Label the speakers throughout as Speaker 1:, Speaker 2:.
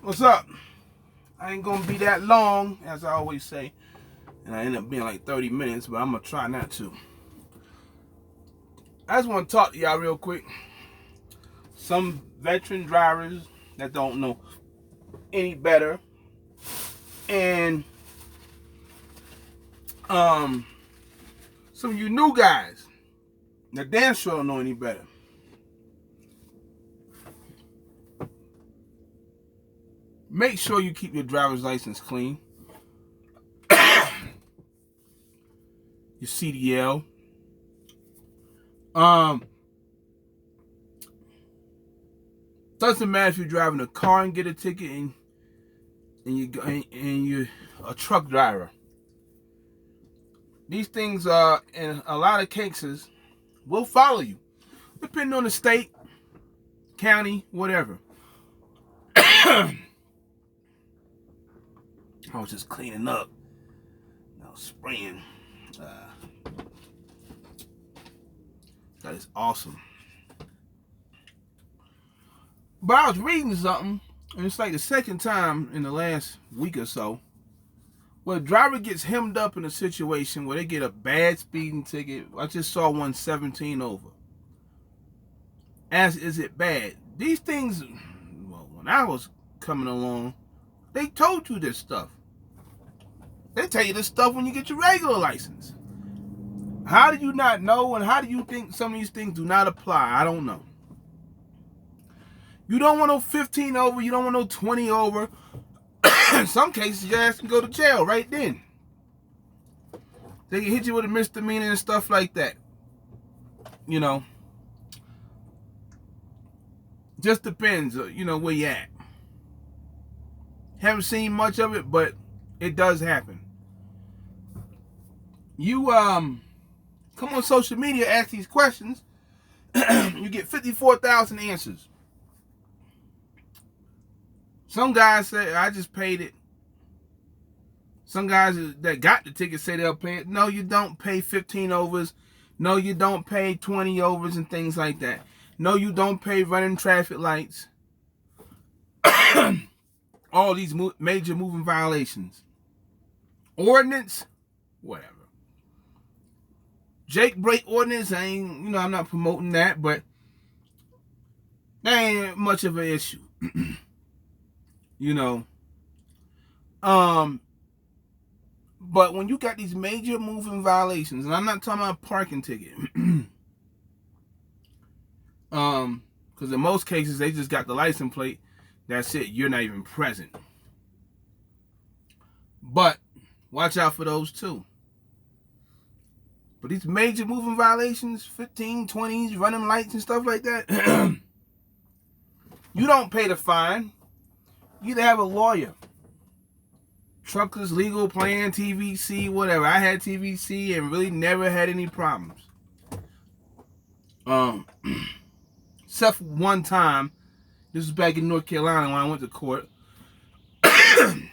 Speaker 1: What's up? I ain't gonna be that long, as I always say. And I end up being like 30 minutes, but I'm gonna try not to. I just wanna talk to y'all real quick. Some veteran drivers that don't know any better. And some of you new guys that damn sure don't know any better. Make sure you keep your driver's license clean. Your CDL. Doesn't matter if you're driving a car and get a ticket and you're a truck driver. These things in a lot of cases will follow you, depending on the state, county, whatever. I was just cleaning up. I was spraying. That is awesome. But I was reading something, and it's like the second time in the last week or so where a driver gets hemmed up in a situation where they get a bad speeding ticket. I just saw one 17 over. Is it bad? These things, well, when I was coming along, they told you this stuff. They tell you this stuff when you get your regular license. How do you not know, and how do you think some of these things do not apply? I don't know. You don't want no 15 over. You don't want no 20 over. In some cases, your ass can go to jail right then. They can hit you with a misdemeanor and stuff like that. You know. Just depends, where you at. Haven't seen much of it, but it does happen. You come on social media, ask these questions, you get 54,000 answers. Some guys say, I just paid it. Some guys that got the ticket say they'll pay it. No, you don't pay 15 overs. No, you don't pay 20 overs and things like that. No, you don't pay running traffic lights. All these major moving violations. Ordinance, whatever. Jake brake ordinance, I'm not promoting that, but that ain't much of an issue. But when you got these major moving violations, and I'm not talking about a parking ticket, because in most cases they just got the license plate, that's it, you're not even present. But watch out for those too. But these major moving violations, 15, 20s, running lights and stuff like that, you don't pay the fine. You either have a lawyer, truckers, legal plan, TVC, whatever. I had TVC and really never had any problems. Except for one time, this was back in North Carolina when I went to court. Damn.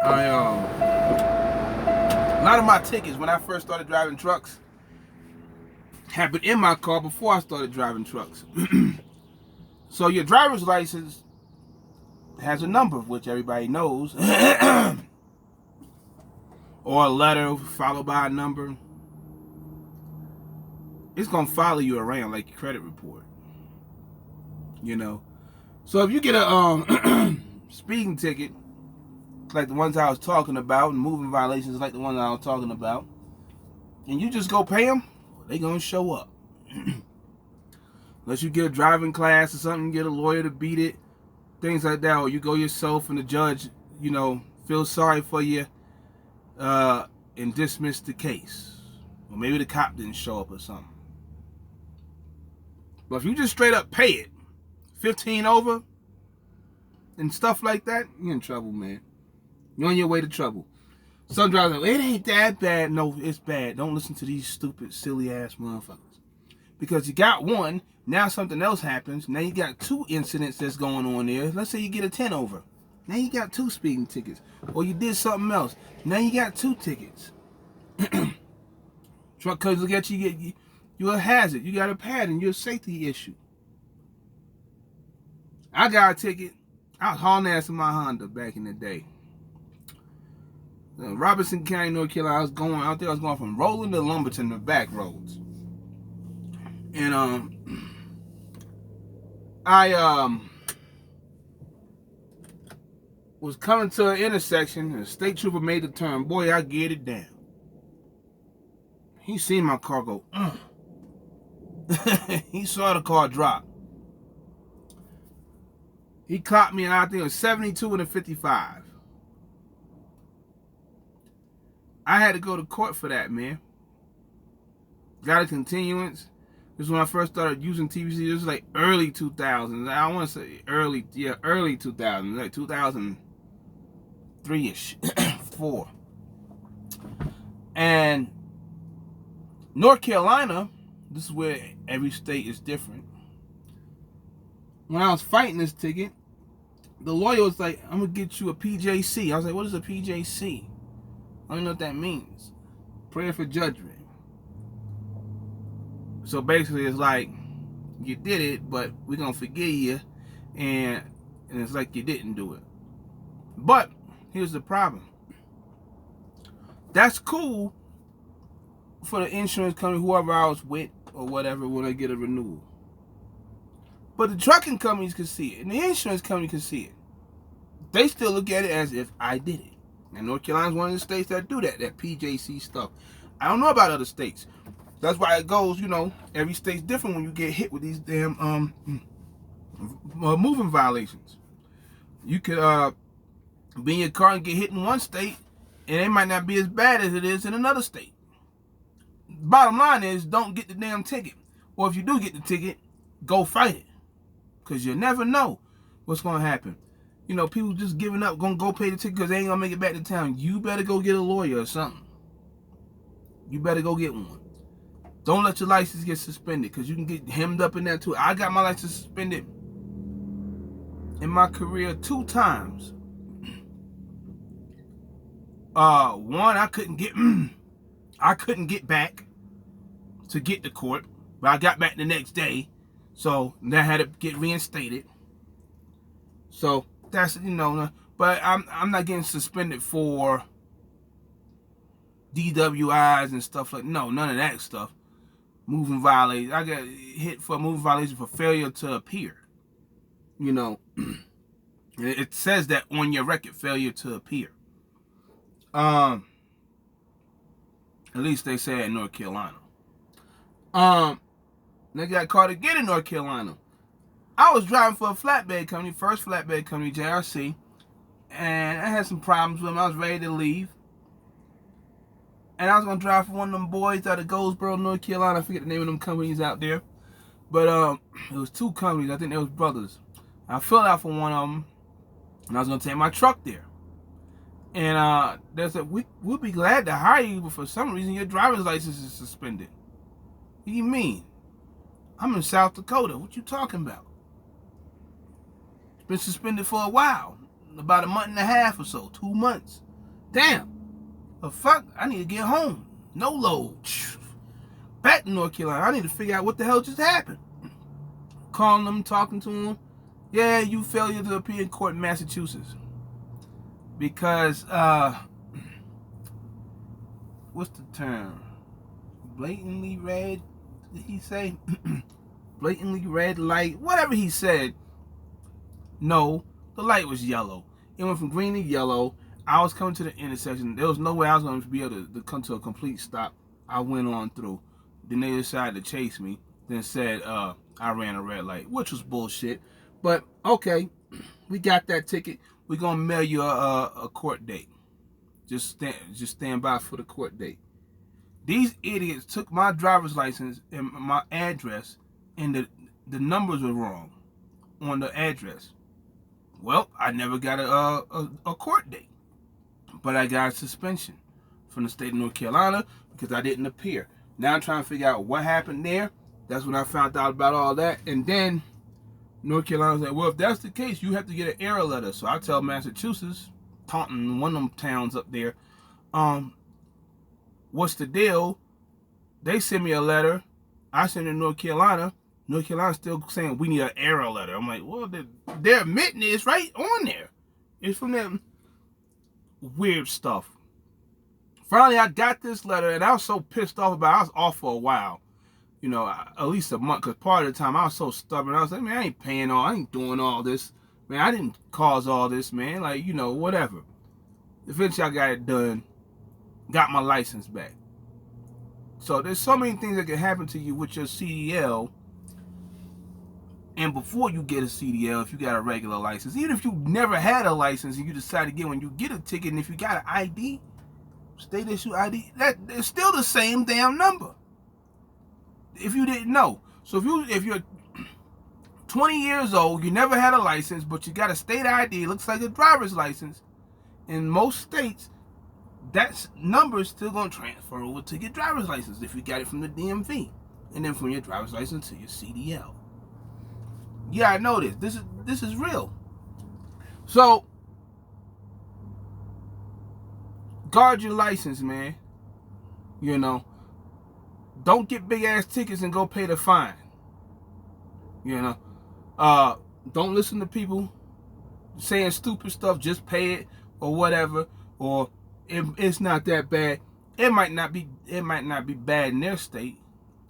Speaker 1: A lot of my tickets when I first started driving trucks happened in my car before I started driving trucks. So your driver's license has a number, which everybody knows, or a letter followed by a number. It's gonna follow you around like your credit report. So if you get a speeding ticket like the ones I was talking about, and moving violations like the ones I was talking about, and you just go pay them, they gonna show up. Unless you get a driving class or something, get a lawyer to beat it, things like that, or you go yourself and the judge, feels sorry for you and dismiss the case. Or maybe the cop didn't show up or something. But if you just straight up pay it, 15 over and stuff like that, you're in trouble, man. You're on your way to trouble. Some drivers are like, it ain't that bad. No, it's bad. Don't listen to these stupid, silly ass motherfuckers. Because you got one, now something else happens. Now you got two incidents that's going on there. Let's say you get a 10 over. Now you got two speeding tickets. Or you did something else. Now you got two tickets. Truck comes look at you, you're a hazard. You got a pattern. You're a safety issue. I got a ticket. I was hauling ass in my Honda back in the day. Robinson County, North Carolina. I was going out there. I was going from Roland to Lumberton, the back roads. And I was coming to an intersection, and the state trooper made the turn. Boy, I get it down. He seen my car go. He saw the car drop. He caught me, and I think it was 72 and a 55. I had to go to court for that, man. Got a continuance. This is when I first started using TVC. This was like early 2000s. I want to say early 2000s, like 2003-ish, 4. And North Carolina, this is where every state is different. When I was fighting this ticket, the lawyer was like, I'm going to get you a PJC. I was like, what is a PJC? I don't know what that means. Prayer for judgment. So basically it's like, you did it, but we're going to forgive you. And it's like you didn't do it. But here's the problem. That's cool for the insurance company, whoever I was with or whatever, when I get a renewal. But the trucking companies can see it, and the insurance company can see it. They still look at it as if I did it. And North Carolina is one of the states that do that PJC stuff. I don't know about other states. That's why it goes, every state's different when you get hit with these damn moving violations. You could be in your car and get hit in one state, and it might not be as bad as it is in another state. Bottom line is, don't get the damn ticket. Or if you do get the ticket, go fight it. Because you never know what's going to happen. People just giving up, going to go pay the ticket because they ain't going to make it back to town. You better go get a lawyer or something. You better go get one. Don't let your license get suspended because you can get hemmed up in that too. I got my license suspended in my career 2 times. One, I couldn't get back to get to court, but I got back the next day, so then I had to get reinstated. So that's but I'm not getting suspended for DWIs and stuff like none of that stuff. Moving violations. I got hit for moving violation for failure to appear. It says that on your record, failure to appear. At least they say in North Carolina. They got caught again in North Carolina. I was driving for a flatbed company, first flatbed company, JRC, and I had some problems with them. I was ready to leave. And I was going to drive for one of them boys out of Goldsboro, North Carolina. I forget the name of them companies out there. But it was 2 companies. I think they was brothers. I filled out for one of them, and I was going to take my truck there. And they said, we'll be glad to hire you, but for some reason your driver's license is suspended. What do you mean? I'm in South Dakota. What you talking about? It's been suspended for a while. About a month and a half or so. 2 months. Damn. But fuck, I need to get home. No load. Back to North Carolina. I need to figure out what the hell just happened. Calling them, talking to them. Yeah, you failure to appear in court in Massachusetts. Because, what's the term? Blatantly red, did he say? Blatantly red light, whatever he said. No, the light was yellow. It went from green to yellow. I was coming to the intersection. There was no way I was going to be able to come to a complete stop. I went on through. Then they decided to chase me. Then said I ran a red light, which was bullshit. But, okay, we got that ticket. We're going to mail you a court date. Just stand by for the court date. These idiots took my driver's license and my address, and the numbers were wrong on the address. Well, I never got a court date. But I got a suspension from the state of North Carolina because I didn't appear. Now I'm trying to figure out what happened there. That's when I found out about all that. And then North Carolina said, well, if that's the case, you have to get an error letter. So I tell Massachusetts, Taunton, one of them towns up there, what's the deal? They send me a letter. I send it to North Carolina. North Carolina's still saying we need an error letter. I'm like, well, they're admitting it's right on there. It's from that weird stuff. Finally, I got this letter, and I was so pissed off about it. I was off for a while. You know, at least a month, because part of the time I was so stubborn. I was like, man, I ain't paying I ain't doing all this. Man, I didn't cause all this, man. Like, you know, whatever. Eventually, I got it done. Got my license back. So there's so many things that can happen to you with your CDL. And before you get a CDL, if you got a regular license, even if you never had a license and you decide to get one, you get a ticket, and if you got an ID, state issue ID, it's still the same damn number. If you didn't know. So if you're 20 years old, you never had a license, but you got a state ID, it looks like a driver's license. In most states, that number is still going to transfer over to your driver's license if you got it from the DMV. And then from your driver's license to your CDL. Yeah, I know this. This is real. So, guard your license, man. You know. Don't get big ass tickets and go pay the fine. You know. Don't listen to people saying stupid stuff, just pay it or whatever. Or it's not that bad. It might not be bad in their state,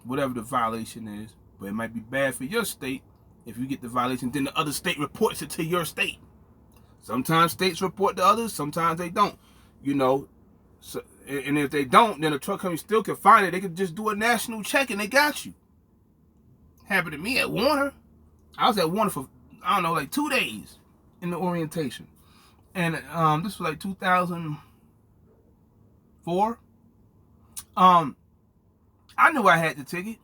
Speaker 1: whatever the violation is, but it might be bad for your state. If you get the violation, then the other state reports it to your state. Sometimes states report to others, sometimes they don't. You know, so, and if they don't, then the truck company still can find it. They could just do a national check and they got you. Happened to me at Warner. I was at Warner for, I don't know, like 2 days in the orientation. And this was like 2004. I knew I had the ticket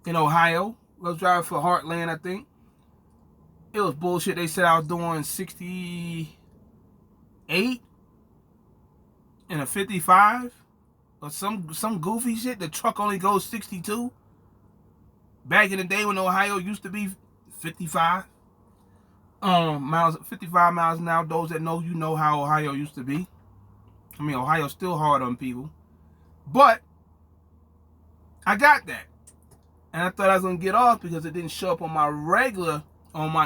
Speaker 1: in Ohio. I was driving for Heartland, I think. It was bullshit. They said I was doing 68 and a 55 or some goofy shit. The truck only goes 62. Back in the day when Ohio used to be 55 miles, 55 miles an hour. Those that know, you know how Ohio used to be. I mean, Ohio's still hard on people, but I got that. And I thought I was going to get off because it didn't show up on my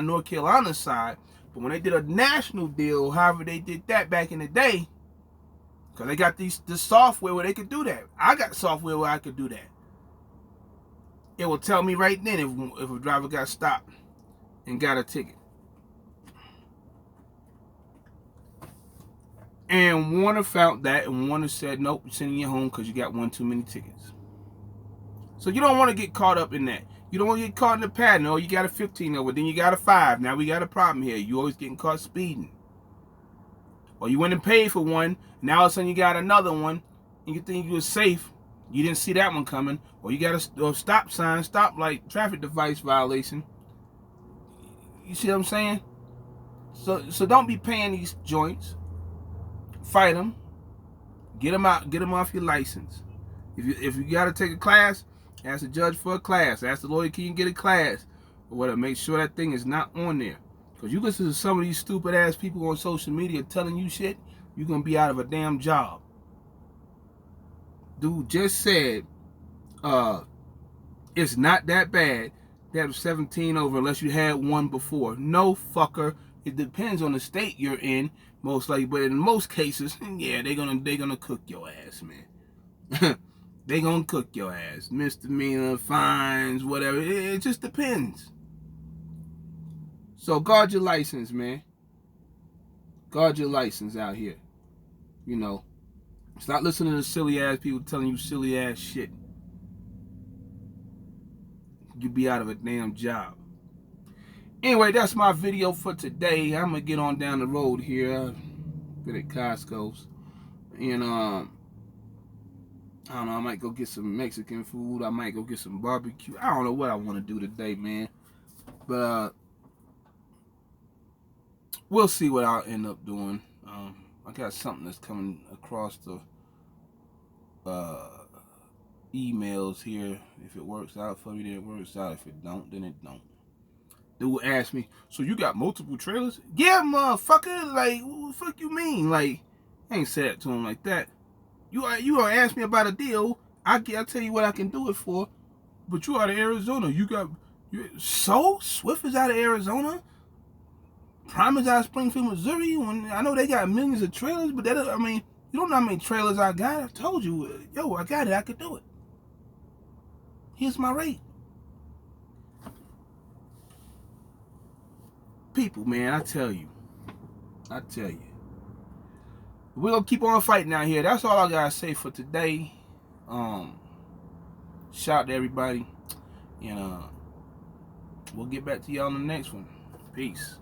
Speaker 1: North Carolina side. But when they did a national deal, however they did that back in the day, because they got this software where they could do that. I got software where I could do that. It will tell me right then if a driver got stopped and got a ticket. And Warner found that, and Warner said, nope, you're sending you home because you got one too many tickets. So you don't want to get caught up in that. You don't want to get caught in the pattern. Oh, you got a 15 over, then you got a 5. Now we got a problem here. You always getting caught speeding. Or you went and paid for one. Now all of a sudden you got another one, and you think you were safe. You didn't see that one coming. Or you got a stop sign, stoplight, traffic device violation. You see what I'm saying? So don't be paying these joints. Fight them. Get them out. Get them off your license. If you got to take a class, ask the judge for a class. Ask the lawyer, can you get a class? Or whatever. Make sure that thing is not on there. Because you listen to some of these stupid ass people on social media telling you shit, you're going to be out of a damn job. Dude just said, it's not that bad to have 17 over unless you had one before. No, fucker. It depends on the state you're in, most likely. But in most cases, yeah, they're gonna cook your ass, man. They gonna cook your ass. Misdemeanor, fines, whatever. It just depends. So guard your license, man. Guard your license out here. You know. Stop listening to silly ass people telling you silly ass shit. You'll be out of a damn job. Anyway, that's my video for today. I'm gonna get on down the road here. I've been at Costco's. And I don't know, I might go get some Mexican food. I might go get some barbecue. I don't know what I want to do today, man. But we'll see what I'll end up doing. I got something that's coming across the emails here. If it works out for me, then it works out. If it don't, then it don't. They will ask me, so you got multiple trailers? Yeah, motherfucker. Like, what the fuck you mean? Like, I ain't said it to him like that. You gonna ask me about a deal? I'll tell you what I can do it for. But you out of Arizona. So Swift is out of Arizona. Prime is out of Springfield, Missouri. When I know they got millions of trailers, but I mean, you don't know how many trailers I got. I told you, yo, I got it. I could do it. Here's my rate. People, man, I tell you. We're gonna keep on fighting out here. That's all I gotta say for today. Shout out to everybody. And we'll get back to y'all on the next one. Peace.